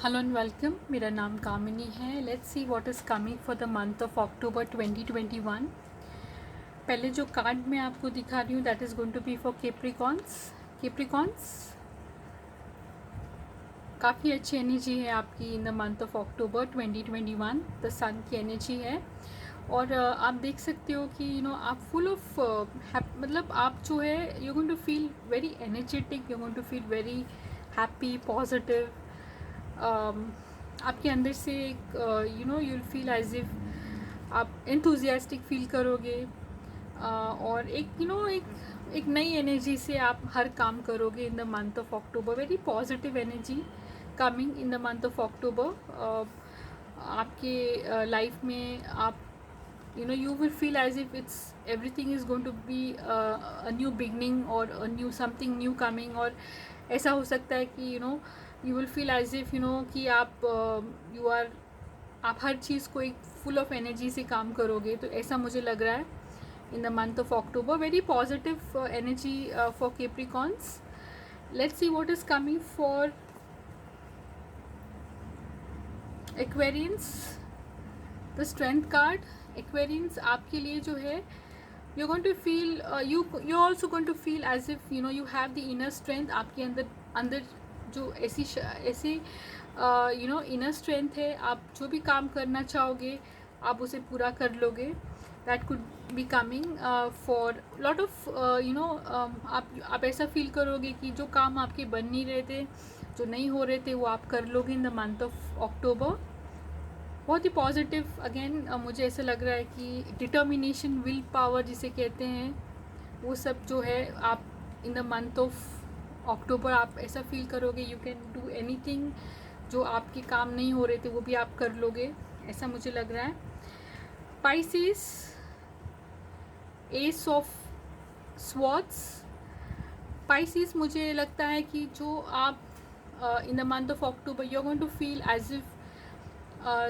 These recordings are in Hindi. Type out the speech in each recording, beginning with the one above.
Hello and welcome. मेरा नाम कामिनी है। Let's see what is coming for the month of October 2021। पहले जो कार्ड मैं आपको दिखा रही हूँ that is going to be for केप्रिकॉन्स। काफ़ी अच्छी एनर्जी है आपकी in the month of October 2021। The sun की एनर्जी है और आप देख सकते हो कि आप फुल ऑफ मतलब आप जो है you going to feel very energetic, you going to feel very happy, positive. आपके अंदर से एक यूल फील एज इफ आप एंथुजियास्टिक फील करोगे और एक एक नई एनर्जी से आप हर काम करोगे इन the month of October. Very positive energy coming in the month of अक्टूबर। आपके लाइफ में आप you will feel as if it's everything is going to be a new beginning or a new something new coming। और ऐसा हो सकता है कि you will feel as if कि आप you are आप हर चीज़ को एक फुल ऑफ एनर्जी से काम करोगे, तो ऐसा मुझे लग रहा है in the month of October. Very positive energy for Capricorns. Let's see what is coming for Aquarians. The strength card. Aquarians आपके लिए जो है you're going to feel you're also going to feel as if you have the inner strength। आपके अंदर जो ऐसी इनर स्ट्रेंथ है। आप जो भी काम करना चाहोगे आप उसे पूरा कर लोगे। That could be coming for lot of आप ऐसा फील करोगे कि जो काम आपके बन नहीं रहे थे, जो नहीं हो रहे थे, वो आप कर लोगे इन द मंथ ऑफ अक्टूबर। बहुत ही पॉजिटिव अगेन मुझे ऐसा लग रहा है कि डिटर्मिनेशन, विल पावर जिसे कहते हैं, वो सब जो है आप इन द मंथ ऑफ अक्टूबर आप ऐसा फील करोगे यू कैन डू एनीथिंग। जो आपके काम नहीं हो रहे थे वो भी आप कर लोगे, ऐसा मुझे लग रहा है। Pisces, ace of swords. Pisces मुझे लगता है कि जो आप in the month of October you are going to feel as if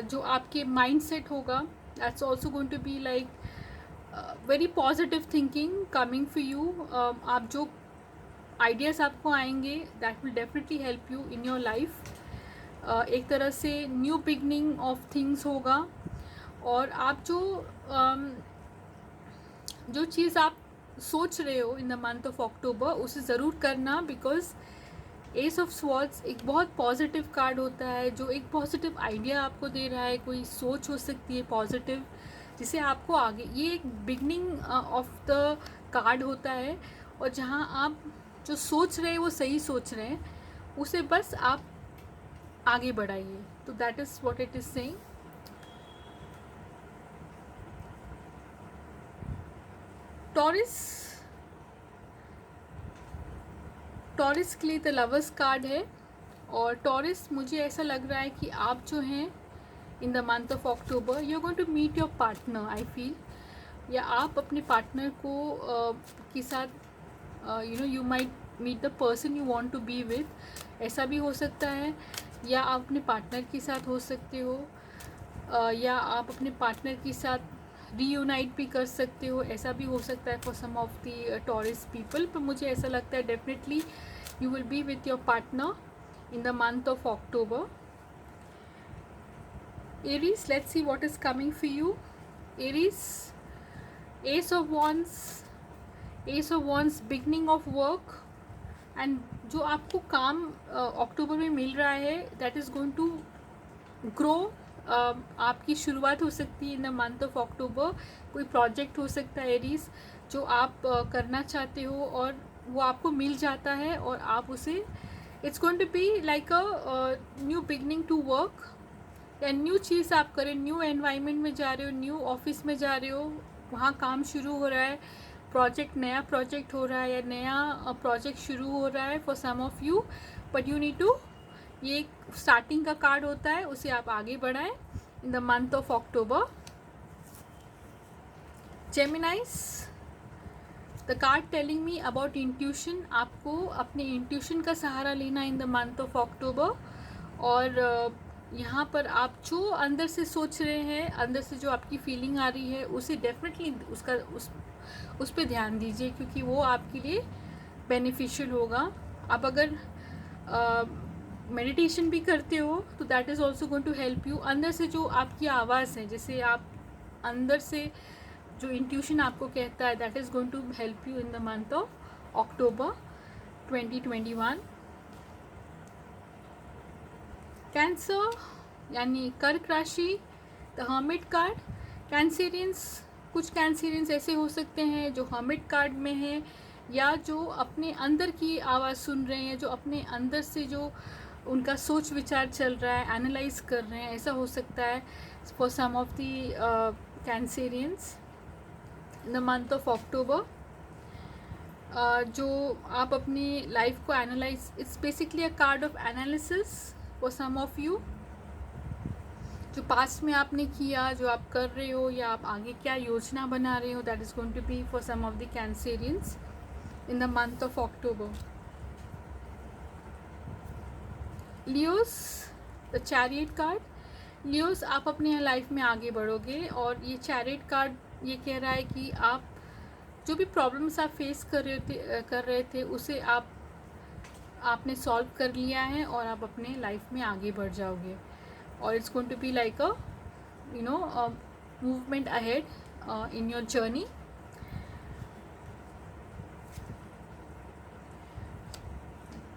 जो आपके माइंड सेट होगा that's also going to be like very positive thinking coming for you. आप जो आइडियाज़ आपको आएंगे that will definitely help you in your life. एक तरह से न्यू बिगनिंग ऑफ थिंग्स होगा। और आप जो चीज़ आप सोच रहे हो इन द मंथ ऑफ अक्टूबर उसे ज़रूर करना, बिकॉज एस ऑफ स्वॉर्ड्स एक बहुत पॉजिटिव कार्ड होता है जो एक पॉजिटिव आइडिया आपको दे रहा है। कोई सोच हो सकती है पॉजिटिव जिसे आपको आगे, ये एक बिगनिंग ऑफ द कार्ड होता है। और जहाँ आप जो सोच रहे हैं वो सही सोच रहे हैं, उसे बस आप आगे बढ़ाइए। तो that is what it is saying. Taurus के लिए द लवर्स कार्ड है। और टॉरस मुझे ऐसा लग रहा है कि आप जो हैं in the month of October you are going to meet your partner, I feel. या आप अपने पार्टनर को के साथ you might meet the person you want to be with, ऐसा भी हो सकता है। या आप अपने पार्टनर के साथ हो सकते हो, या आप अपने पार्टनर के साथ रीयूनाइट भी कर सकते हो, ऐसा भी हो सकता है for some of the Taurus people. पर मुझे ऐसा लगता है definitely you will be with your partner in the month of October. Aries, let's see what is coming for you. Aries, ace of wands, beginning of work. And जो आपको काम अक्टूबर में मिल रहा है that is going to grow. आपकी शुरुआत हो सकती है in the month of October. कोई प्रोजेक्ट हो सकता है एरीज जो आप करना चाहते हो और वो आपको मिल जाता है और आप उसे, it's going to be like a new beginning to work. या न्यू चीज़ आप करें, न्यू एनवायरनमेंट में जा रहे हो, न्यू ऑफिस में जा रहे हो, वहाँ काम शुरू हो रहा है, नया प्रोजेक्ट हो रहा है या नया प्रोजेक्ट शुरू हो रहा है for some of you. But you need to, ये एक स्टार्टिंग का कार्ड होता है, उसे आप आगे बढ़ाएं इन the month of October. जेमिनाइज, the card telling me about intuition. आपको अपने इंट्यूशन का सहारा लेना इन द मंथ ऑफ अक्टूबर। और यहाँ पर आप जो अंदर से सोच रहे हैं, अंदर से जो आपकी फीलिंग आ रही है, उसे डेफिनेटली उस पर ध्यान दीजिए, क्योंकि वो आपके लिए बेनिफिशियल होगा। आप अगर मेडिटेशन भी करते हो तो that is also going to help you. अंदर से जो आपकी आवाज़ है, जैसे आप अंदर से जो इंट्यूशन आपको कहता है, that is going to help you in the month of October 2021. Cancer यानी कर्क राशि, द हर्मिट कार्ड. कैंसेरियंस, कुछ कैंसेरियंस ऐसे हो सकते हैं जो हर्मिट कार्ड में हैं, या जो अपने अंदर की आवाज़ सुन रहे हैं, जो अपने अंदर से जो उनका सोच विचार चल रहा है, एनालाइज कर रहे हैं, ऐसा हो सकता है for some of the Cancerians in the month of October. जो आप अपनी लाइफ को analyse, it's basically a card of analysis for some of you. जो पास्ट में आपने किया, जो आप कर रहे हो, या आप आगे क्या योजना बना रहे हो, that is going to be for some of the Cancerians in the month of October. Leos, the chariot card. Leos, आप अपने लाइफ में आगे बढ़ोगे, और ये चैरियट कार्ड ये कह रहा है कि आप जो भी प्रॉब्लम्स आप फेस कर रहे थे उसे आपने सॉल्व कर लिया है, और आप अपने लाइफ में आगे बढ़ जाओगे. और it's going to be like a movement ahead in your journey.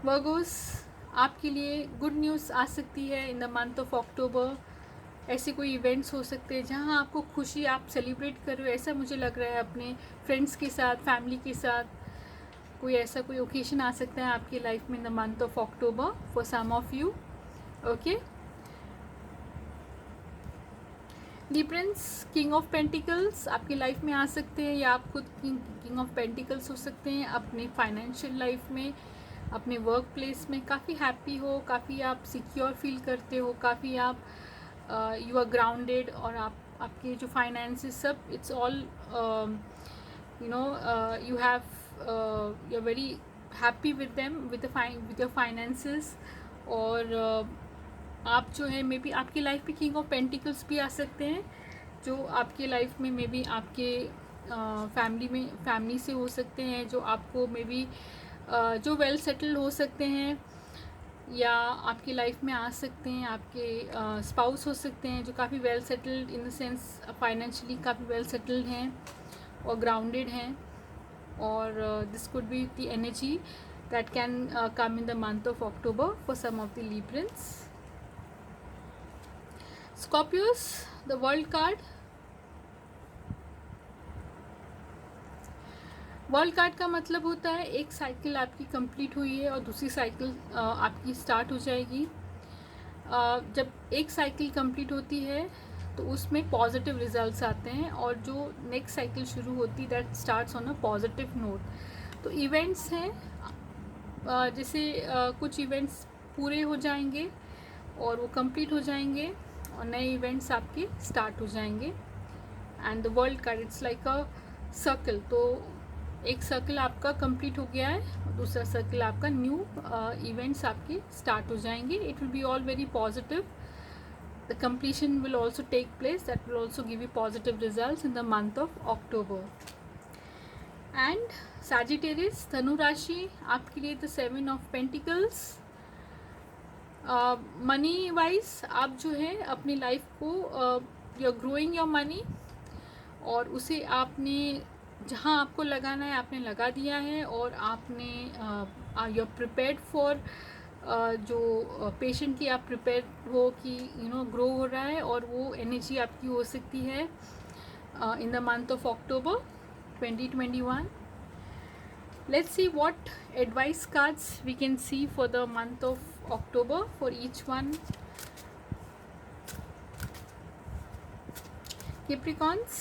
Virgos, आपके लिए गुड न्यूज़ आ सकती है in the month of October. ऐसे कोई इवेंट्स हो सकते हैं जहां आपको खुशी, आप सेलिब्रेट कर रहे हो, ऐसा मुझे लग रहा है. अपने फ्रेंड्स के साथ, फैमिली के साथ कोई ऐसा कोई ओकेशन आ सकता है आपकी लाइफ में in the month of October for some of you. Okay. Librans, king of pentacles आपकी लाइफ में आ सकते हैं, या आप खुद किंग ऑफ पेंटिकल्स हो सकते हैं. अपनी फाइनेंशियल लाइफ में, अपने वर्क प्लेस में काफ़ी हैप्पी हो, काफ़ी आप सिक्योर फील करते हो, काफ़ी आप यू आर ग्राउंडेड, और आपके जो फाइनेंसेस सब, it's all you have you're very happy with them, with your finances. और आप जो है मे बी आपकी लाइफ में किंग ऑफ पेंटिकल्स भी आ सकते हैं, जो आपके लाइफ में मे बी आपके फैमिली से हो सकते हैं, जो आपको मे बी जो वेल सेटल्ड हो सकते हैं, या आपकी लाइफ में आ सकते हैं. आपके स्पाउस हो सकते हैं जो काफ़ी well settled, in the sense financially काफ़ी वेल सेटल्ड हैं और ग्राउंडेड हैं. और this could be the energy that can come in the month of October for some of the Librans. Scorpios, the world card. World card का मतलब होता है एक साइकिल आपकी कंप्लीट हुई है और दूसरी साइकिल आपकी स्टार्ट हो जाएगी. जब एक साइकिल कंप्लीट होती है तो उसमें पॉजिटिव रिजल्ट्स आते हैं, और जो नेक्स्ट साइकिल शुरू होती है that starts on a positive note. तो इवेंट्स हैं, जैसे कुछ इवेंट्स पूरे हो जाएंगे और वो कंप्लीट हो जाएंगे, और नए इवेंट्स आपके स्टार्ट हो जाएंगे. And the world card, it's like a circle. तो एक सर्कल आपका कंप्लीट हो गया है और दूसरा सर्कल आपका न्यू इवेंट्स आपके स्टार्ट हो जाएंगे. It will be all very positive. The completion will also take place, that will also give you positive results in the month of October. And Sagittarius, धनु राशि, आपके लिए the 7 of pentacles. Money wise आप जो है अपनी लाइफ को you are growing your money, और उसे आपने जहाँ आपको लगाना है आपने लगा दिया है, और आपने यू आर प्रिपेयर्ड फॉर, जो पेशेंटली आप प्रिपेयर हो कि ग्रो हो रहा है, और वो एनर्जी आपकी हो सकती है in the month of October 2021. Let's see what advice cards we can see for the month of October for each one. Capricorns,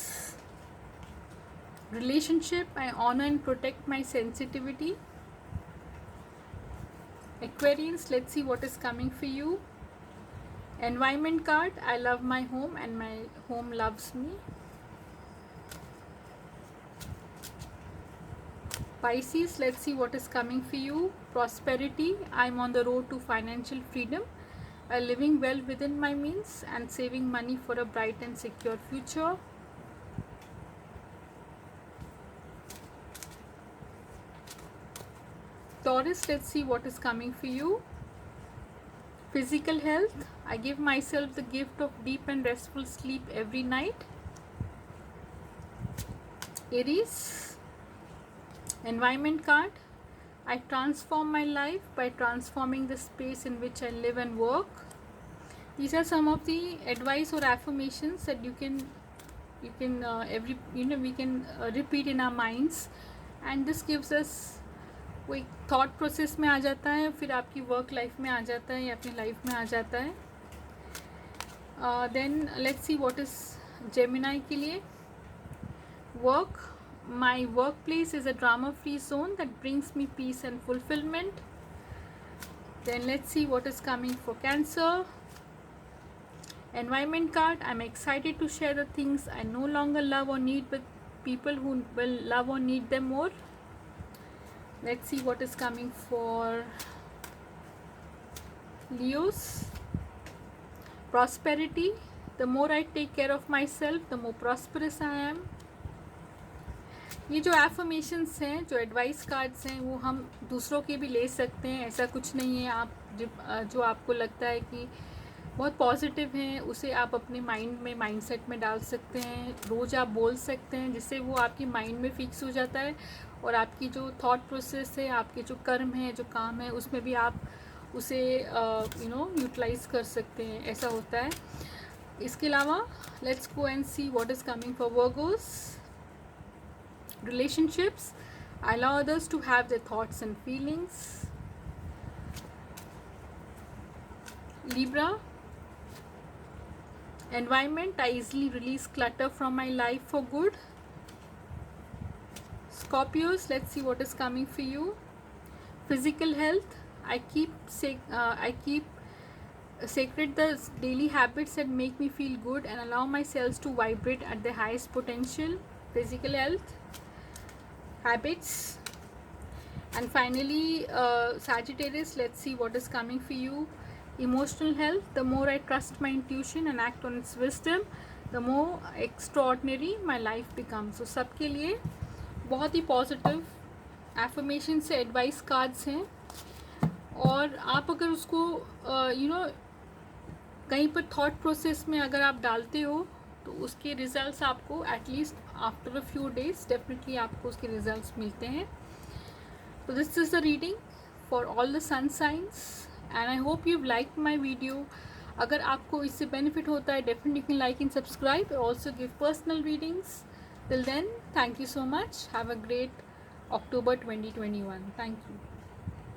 relationship, I honor and protect my sensitivity. Aquarians, let's see what is coming for you. Environment card, I love my home and my home loves me. Pisces, let's see what is coming for you. Prosperity, I'm on the road to financial freedom, living well within my means and saving money for a bright and secure future. Taurus, let's see what is coming for you. Physical health, I give myself the gift of deep and restful sleep every night. Aries, environment card, I transform my life by transforming the space in which I live and work. These are some of the advice or affirmations that you can every we can repeat in our minds, and this gives us, वो एक थॉट प्रोसेस में आ जाता है, फिर आपकी वर्क लाइफ में आ जाता है या अपनी लाइफ में आ जाता है. Then let's see what is Gemini के लिए. Work, my work place is a drama free zone that brings me peace and fulfilment. Then let's see what is coming for cancer. Environment card, I'm excited to share the things I no longer love or need with people who will love or need them more. Let's see what is coming for Leos. Prosperity, the more I take care of myself, the more prosperous I am. ये जो एफर्मेशंस हैं, जो एडवाइस कार्ड्स हैं, वो हम दूसरों के भी ले सकते हैं. ऐसा कुछ नहीं है. आप जो आपको लगता है कि बहुत पॉजिटिव हैं, उसे आप अपने माइंड में, माइंडसेट में डाल सकते हैं. रोज़ आप बोल सकते हैं, जिससे वो आपकी माइंड में फिक्स हो जाता है, और आपकी जो थॉट प्रोसेस है, आपके जो कर्म है, जो काम है, उसमें भी आप उसे यूटिलाइज कर सकते हैं. ऐसा होता है. इसके अलावा let's go and see what is coming for Virgos. Relationships, I allow others to have their thoughts and feelings. Libra, environment, I easily release clutter from my life for good. Scorpios, let's see what is coming for you. Physical health, I keep sacred the daily habits that make me feel good and allow my cells to vibrate at their highest potential. Physical health, habits. And finally, Sagittarius, let's see what is coming for you. Emotional health, the more I trust my intuition and act on its wisdom, the more extraordinary my life becomes. So सबके लिए बहुत ही पॉजिटिव एफर्मेशन से एडवाइस कार्ड्स हैं, और आप अगर उसको कहीं पर थॉट प्रोसेस में अगर आप डालते हो, तो उसके रिजल्ट्स आपको at least after a few days definitely आपको उसके रिजल्ट्स मिलते हैं. तो this is the reading for all the sun signs, and I hope you've liked my video. अगर आपको इससे बेनिफिट होता है, definitely you can like and subscribe. I also give personal readings. Till then, thank you so much. Have a great October 2021. Thank you.